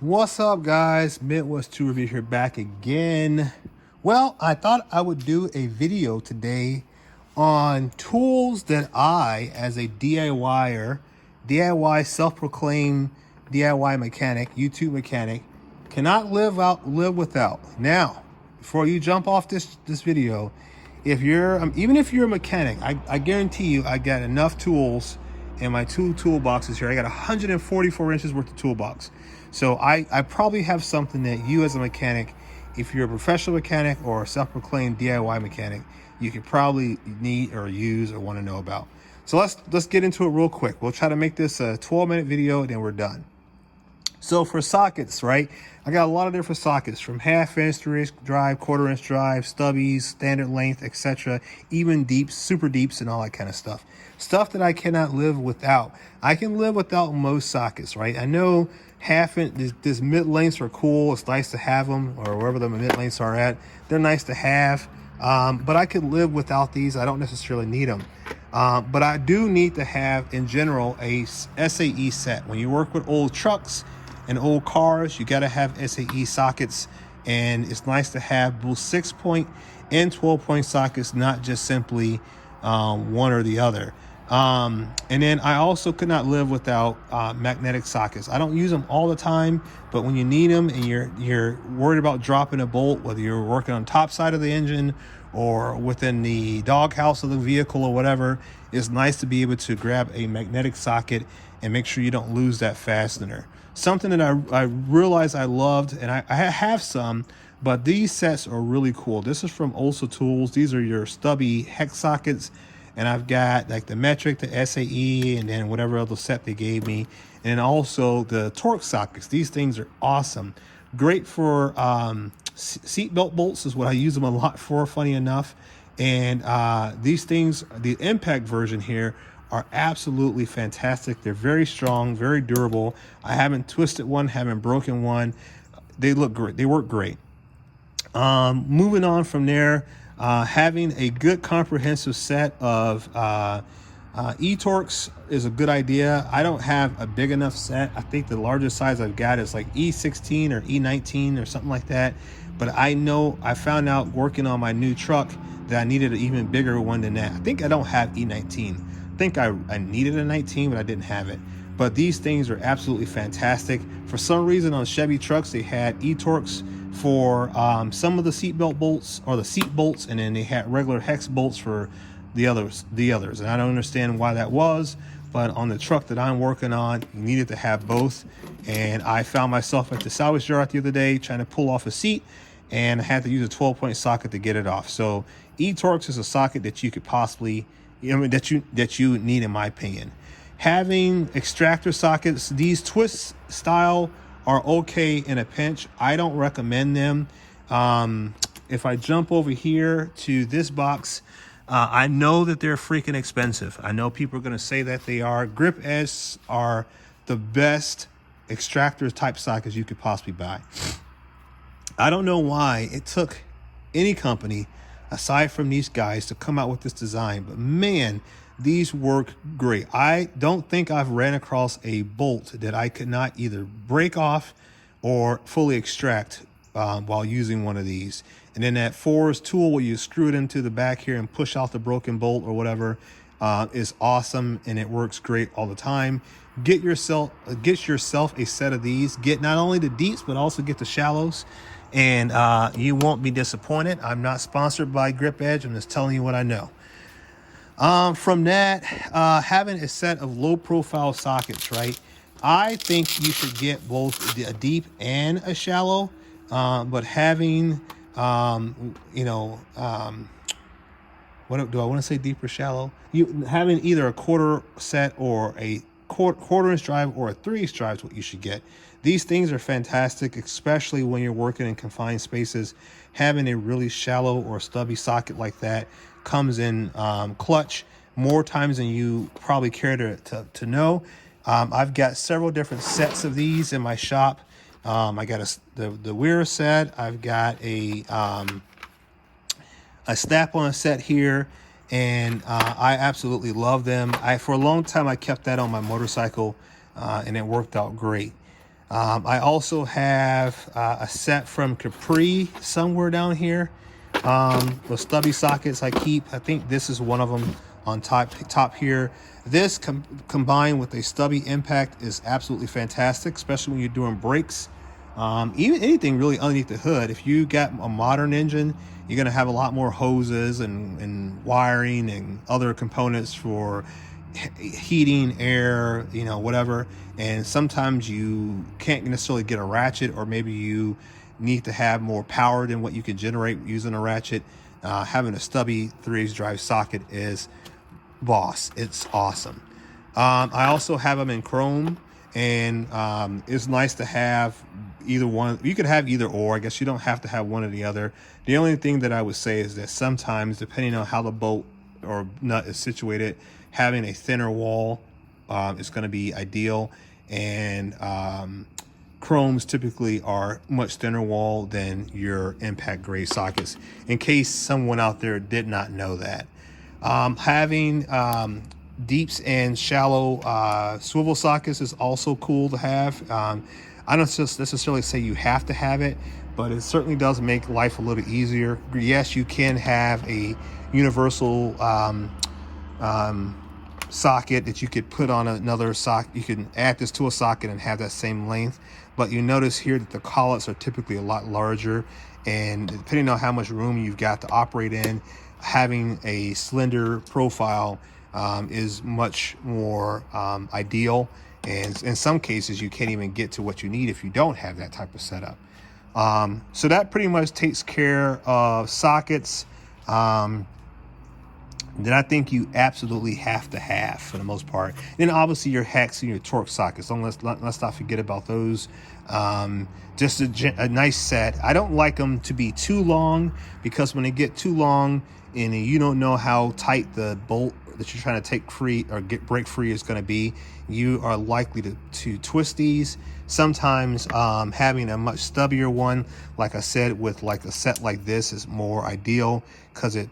What's up, guys? Midwest 2 Review here, back again. Well, I thought I would do a video today on tools that I, as a DIYer, DIY self-proclaimed DIY mechanic, YouTube mechanic, cannot live without. Now, before you jump off this video, if you're even if you're a mechanic, I guarantee you I got enough tools in my two toolboxes here. I got 144 inches worth of toolbox. So I probably have something that you as a mechanic, if you're a professional mechanic or a self-proclaimed DIY mechanic, you could probably need or use or want to know about. So let's get into it real quick. We'll try to make this a 12-minute video and then we're done. So for sockets, right, I got a lot of different sockets, from half-inch, 3-inch drive, quarter-inch drive, stubbies, standard length, etc., even deeps, super deeps, and all that kind of stuff. Stuff that I cannot live without. I can live without most sockets, right? I know half-inch, this mid-lengths are cool. It's nice to have them, or wherever the mid-lengths are at. They're nice to have, but I could live without these. I don't necessarily need them. But I do need to have, in general, a SAE set. When you work with old trucks and old cars, you got to have SAE sockets, and it's nice to have both 6-point and 12-point sockets, not just simply one or the other. And then I also could not live without magnetic sockets. I don't use them all the time, but when you need them and you're worried about dropping a bolt, whether you're working on top side of the engine or within the doghouse of the vehicle or whatever, it's nice to be able to grab a magnetic socket and make sure you don't lose that fastener. Something that I realized I loved, and I have some, but these sets are really cool. This is from Olsa Tools. These are your stubby hex sockets, and I've got like the metric, the SAE, and then whatever other set they gave me, and also the torque sockets. These things are awesome. Great for seatbelt bolts is what I use them a lot for, funny enough. And these things, the impact version here, are absolutely fantastic. They're very strong, very durable. I haven't twisted one, haven't broken one. They look great. They work great. Moving on from there, having a good comprehensive set of E-Torques is a good idea. I don't have a big enough set. I think the largest size I've got is like E16 or E19 or something like that. But I know I found out working on my new truck that I needed an even bigger one than that. I think I don't have E19. I think I needed a 19, but I didn't have it. But these things are absolutely fantastic. For some reason on Chevy trucks, they had E-Torques for some of the seatbelt bolts or the seat bolts, and then they had regular hex bolts for the others. And I don't understand why that was, but on the truck that I'm working on, you needed to have both. And I found myself at the salvage yard the other day trying to pull off a seat, and I had to use a 12-point socket to get it off. So E-Torques is a socket that you could possibly, that you need, in my opinion. Having extractor sockets, these twist style are okay in a pinch. I don't recommend them. If I jump over here to this box, I know that they're freaking expensive. I know people are going to say that they are. Grip Edge are the best extractor type sockets you could possibly buy. I don't know why it took any company aside from these guys to come out with this design, but man, these work great. I don't think I've ran across a bolt that I could not either break off or fully extract while using one of these. And then that Force tool where you screw it into the back here and push out the broken bolt or whatever is awesome, and it works great all the time. Get yourself a set of these. Get not only the deeps, but also get the shallows, and you won't be disappointed. I'm not sponsored by Grip Edge. I'm just telling you what I know. From that, having a set of low profile sockets, right? I think you should get both a deep and a shallow, but having, what do I want to say, deep or shallow? Having either a quarter set or a quarter-inch drive or a 3-inch drive is what you should get. These things are fantastic, especially when you're working in confined spaces. Having a really shallow or stubby socket like that comes in clutch more times than you probably care to know. I've got several different sets of these in my shop. I got the Weir set. I've got a snap-on set here, and I absolutely love them. For a long time I kept that on my motorcycle, and it worked out great. I also have a set from Capri somewhere down here. The stubby sockets I keep. I think this is one of them on top here. This combined with a stubby impact is absolutely fantastic, especially when you're doing brakes. Even anything really underneath the hood. If you got a modern engine, you're going to have a lot more hoses and wiring and other components for heating, air, you know, whatever. And sometimes you can't necessarily get a ratchet, or maybe you need to have more power than what you can generate using a ratchet. Having a stubby 3/8 drive socket is boss. It's awesome. I also have them in chrome, and it's nice to have either one. You could have either or. I guess you don't have to have one or the other. The only thing that I would say is that sometimes, depending on how the bolt or nut is situated, having a thinner wall is going to be ideal. And chromes typically are much thinner wall than your impact gray sockets, in case someone out there did not know that. Having deeps and shallow swivel sockets is also cool to have. I don't just necessarily say you have to have it, but it certainly does make life a little easier. Yes, you can have a universal socket that you could put on another socket. You can add this to a socket and have that same length, but you notice here that the collets are typically a lot larger, and depending on how much room you've got to operate in, having a slender profile is much more ideal. And in some cases, you can't even get to what you need if you don't have that type of setup. So that pretty much takes care of sockets that I think you absolutely have to have for the most part. Then obviously your hex and your torque sockets. Let's not forget about those. Just a nice set. I don't like them to be too long, because when they get too long and you don't know how tight the bolt that you're trying to take free or break free is going to be, you are likely to twist these. Sometimes having a much stubbier one, like I said, with like a set like this is more ideal, because it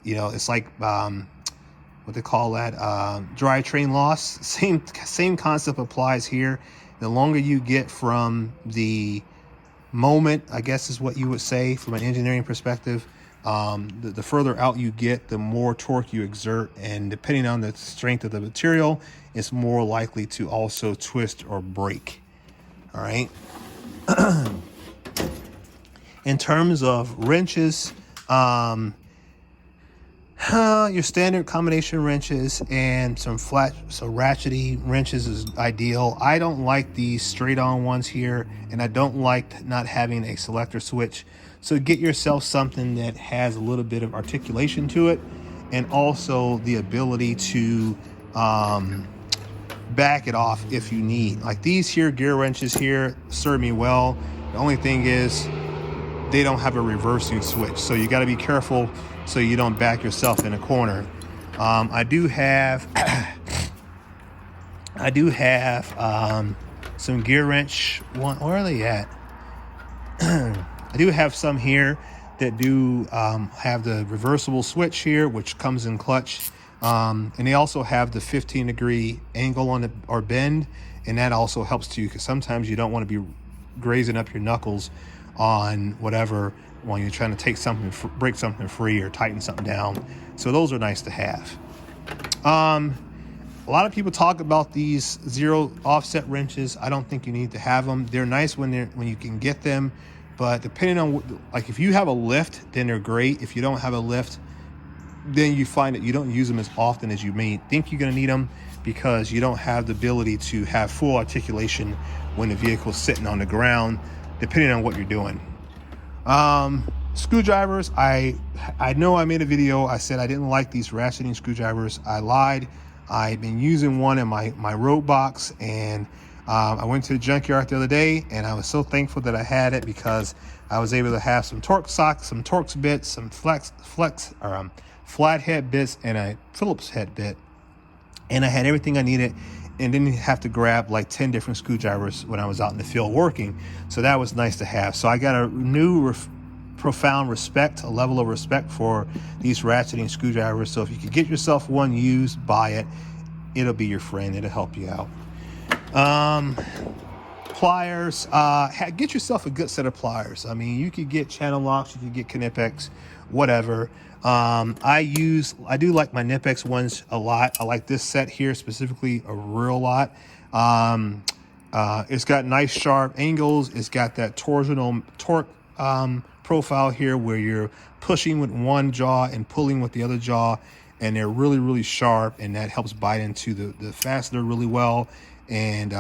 you know, it's like what they call that, drivetrain loss. Same concept applies here. The longer you get from the moment, I guess is what you would say from an engineering perspective, the further out you get, the more torque you exert, and depending on the strength of the material, it's more likely to also twist or break. All right. In terms of wrenches, your standard combination wrenches and some ratchety wrenches is ideal. I don't like these straight on ones here, and I don't like not having a selector switch. So get yourself something that has a little bit of articulation to it, and also the ability to back it off if you need. Like these here gear wrenches here serve me well. The only thing is they don't have a reversing switch, so you got to be careful so you don't back yourself in a corner. I do have some gear wrench one. Where are they at? I do have some here that do have the reversible switch here, which comes in clutch, and they also have the 15-degree angle on it or bend, and that also helps too, because sometimes you don't want to be grazing up your knuckles on whatever when you're trying to take something, break something free or tighten something down. So those are nice to have. A lot of people talk about these zero offset wrenches. I don't think you need to have them. They're nice when you can get them, but depending on like if you have a lift, then they're great. If you don't have a lift, then you find that you don't use them as often as you may think you're going to need them, because you don't have the ability to have full articulation when the vehicle's sitting on the ground, depending on what you're doing. Screwdrivers, I know I made a video, I said I didn't like these ratcheting screwdrivers. I lied. I've been using one in my road box, and I went to the junkyard the other day, and I was so thankful that I had it, because I was able to have some torque socks, some Torx bits, some flathead bits, and a Phillips head bit, and I had everything I needed, and didn't have to grab like 10 different screwdrivers when I was out in the field working. So that was nice to have. So I got a new profound respect, a level of respect for these ratcheting screwdrivers. So if you could get yourself one used, buy it. It'll be your friend. It'll help you out. Pliers, get yourself a good set of pliers. I mean, you could get channel locks, you could get Knipex, whatever. I do like my Knipex ones a lot. I like this set here specifically a real lot. It's got nice sharp angles. It's got that torque profile here where you're pushing with one jaw and pulling with the other jaw, and they're really, really sharp, and that helps bite into the fastener really well. And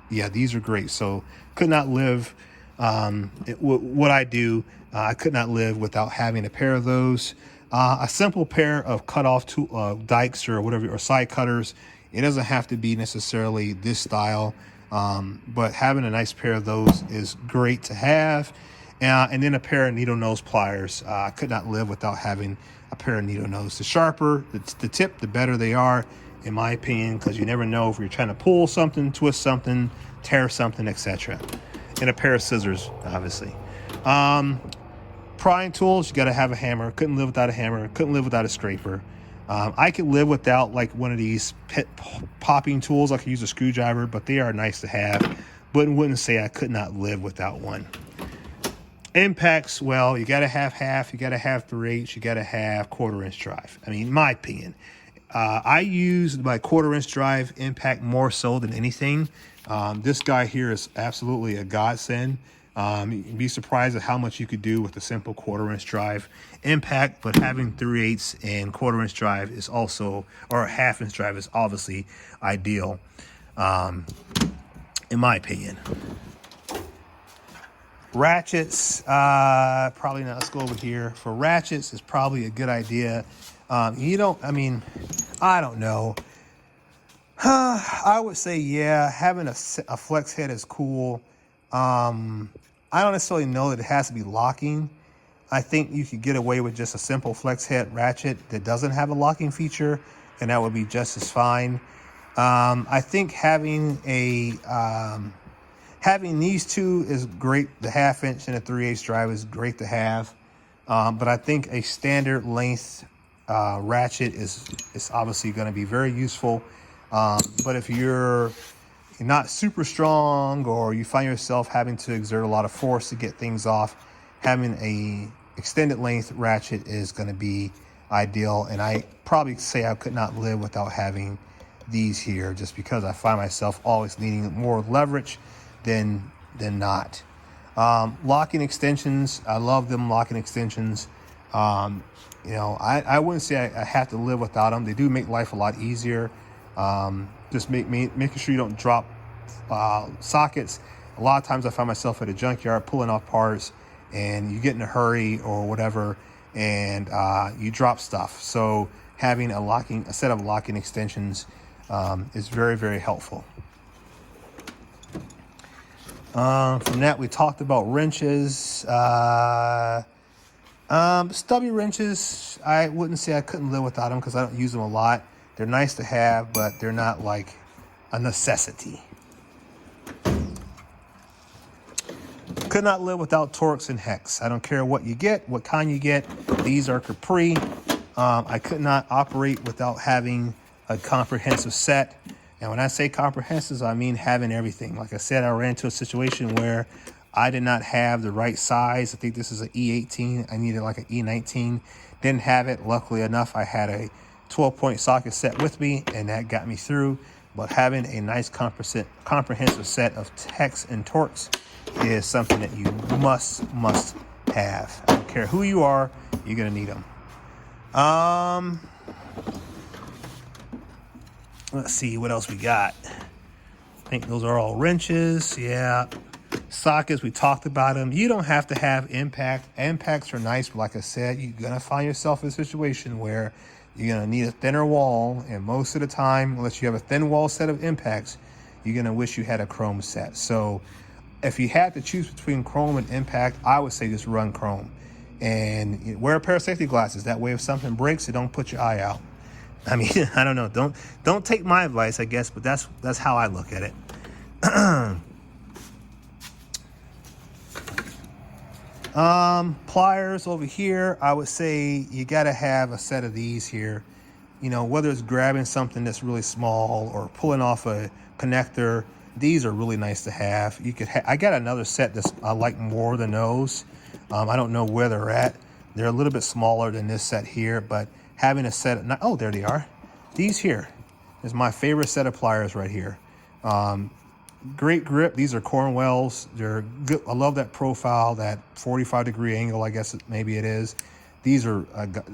yeah, these are great. So could not live what I do. I could not live without having a pair of those. A simple pair of cutoff dikes or whatever, or side cutters. It doesn't have to be necessarily this style, but having a nice pair of those is great to have. And then a pair of needle nose pliers. I could not live without having a pair of needle nose. The sharper the tip, the better they are, in my opinion, because you never know if you're trying to pull something, twist something, tear something, etc. And a pair of scissors, obviously. Prying tools, you got to have a hammer. Couldn't live without a hammer. Couldn't live without a scraper. I could live without like one of these popping tools. I could use a screwdriver, but they are nice to have. But wouldn't say I could not live without one. Impacts, well, you got to have half, you got to have 3/8, you got to have 1/4-inch drive. I mean, in my opinion, I use my 1/4-inch drive impact more so than anything. This guy here is absolutely a godsend. You'd be surprised at how much you could do with a simple 1/4-inch drive impact, but having 3/8 and 1/4-inch drive is also, or a 1/2-inch drive is obviously ideal, in my opinion. Ratchets, probably not. Let's go over here. For ratchets, is probably a good idea. I don't know. I would say, yeah, having a flex head is cool. I don't necessarily know that it has to be locking. I think you could get away with just a simple flex head ratchet that doesn't have a locking feature, and that would be just as fine. I think having these two is great. The 1/2-inch and a 3/8 drive is great to have. But I think a standard length ratchet is obviously going to be very useful. But if you're not super strong, or you find yourself having to exert a lot of force to get things off, having a extended length ratchet is going to be ideal. And I probably say I could not live without having these here, just because I find myself always needing more leverage than not. Locking extensions, I love them locking extensions. I wouldn't say I have to live without them. They do make life a lot easier. Just making sure you don't drop sockets. A lot of times I find myself at a junkyard pulling off parts, and you get in a hurry or whatever, and you drop stuff. So having a set of locking extensions is very, very helpful. From that, we talked about wrenches. Stubby wrenches, I wouldn't say I couldn't live without them, because I don't use them a lot. They're nice to have, but they're not like a necessity. Could not live without Torx and Hex. I don't care what you get, what kind you get. These are Capri. I could not operate without having a comprehensive set. And when I say comprehensive, I mean having everything. Like I said, I ran into a situation where I did not have the right size. I think this is an E18. I needed like an E19. Didn't have it. Luckily enough, I had a 12-point socket set with me, and that got me through. But having a nice comprehensive set of Hex and Torx is something that you must have. I don't care who you are, you're going to need them. Let's see what else we got. I think those are all wrenches. Yeah. Sockets, we talked about them. You don't have to have impact. Impacts are nice, but like I said, you're going to find yourself in a situation where you're going to need a thinner wall. And most of the time, unless you have a thin wall set of impacts, you're going to wish you had a chrome set. So if you had to choose between chrome and impact, I would say just run chrome. And wear a pair of safety glasses. That way, if something breaks, it don't put your eye out. I mean, I don't know. Don't take my advice, I guess, but that's how I look at it. Pliers over here, I would say you got to have a set of these here. Whether it's grabbing something that's really small or pulling off a connector, These are really nice to have. You could I got another set that's I like more than those. I don't know where they're at. They're a little bit smaller than this set here, but having a set of, oh, there they are. These here is my favorite set of pliers right here. Great grip. These are Cornwells. They're good. I love that profile, that 45-degree angle, I guess maybe it is. These are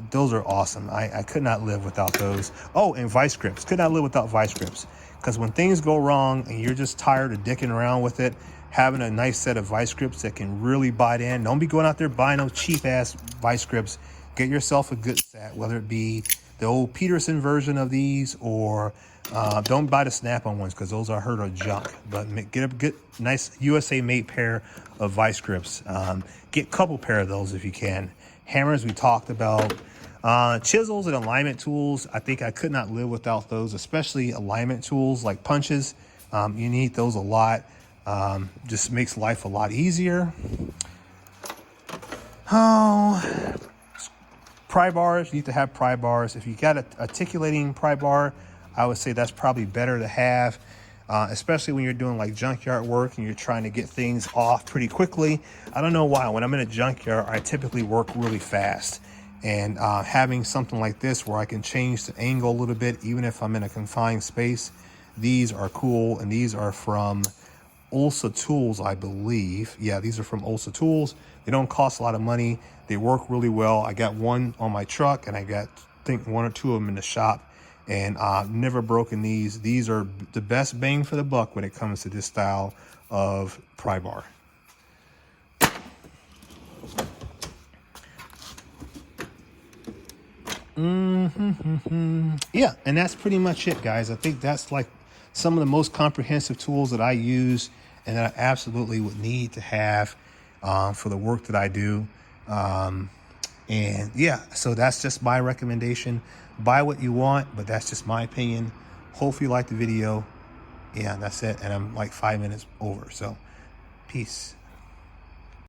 those are awesome. I could not live without those. Oh, and vice grips. Could not live without vice grips. Because when things go wrong and you're just tired of dicking around with it, having a nice set of vice grips that can really bite in. Don't be going out there buying those cheap ass vice grips. Get yourself a good set, whether it be the old Peterson version of these, or don't buy the Snap-on ones because those I heard are junk. But get a good, nice USA-made pair of vice grips. Get a couple pair of those if you can. Hammers we talked about. Chisels and alignment tools, I think I could not live without those, especially alignment tools like punches. You need those a lot. Just makes life a lot easier. Oh, pry bars, you need to have pry bars. If you got an articulating pry bar, I would say that's probably better to have, especially when you're doing like junkyard work and you're trying to get things off pretty quickly. I don't know why. When I'm in a junkyard, I typically work really fast. And having something like this where I can change the angle a little bit, even if I'm in a confined space, these are cool. And these are from Ulsa Tools, I believe. Yeah, these are from Ulsa Tools. They don't cost a lot of money. They work really well. I got one on my truck, and I got, I think, one or two of them in the shop. And I've never broken these. These are the best bang for the buck when it comes to this style of pry bar. Yeah, and that's pretty much it, guys. I think that's like some of the most comprehensive tools that I use and that I absolutely would need to have for the work that I do. And yeah, so that's just my recommendation. Buy what you want, but that's just my opinion. Hopefully you liked the video. Yeah, that's it. And I'm like 5 minutes over. So peace.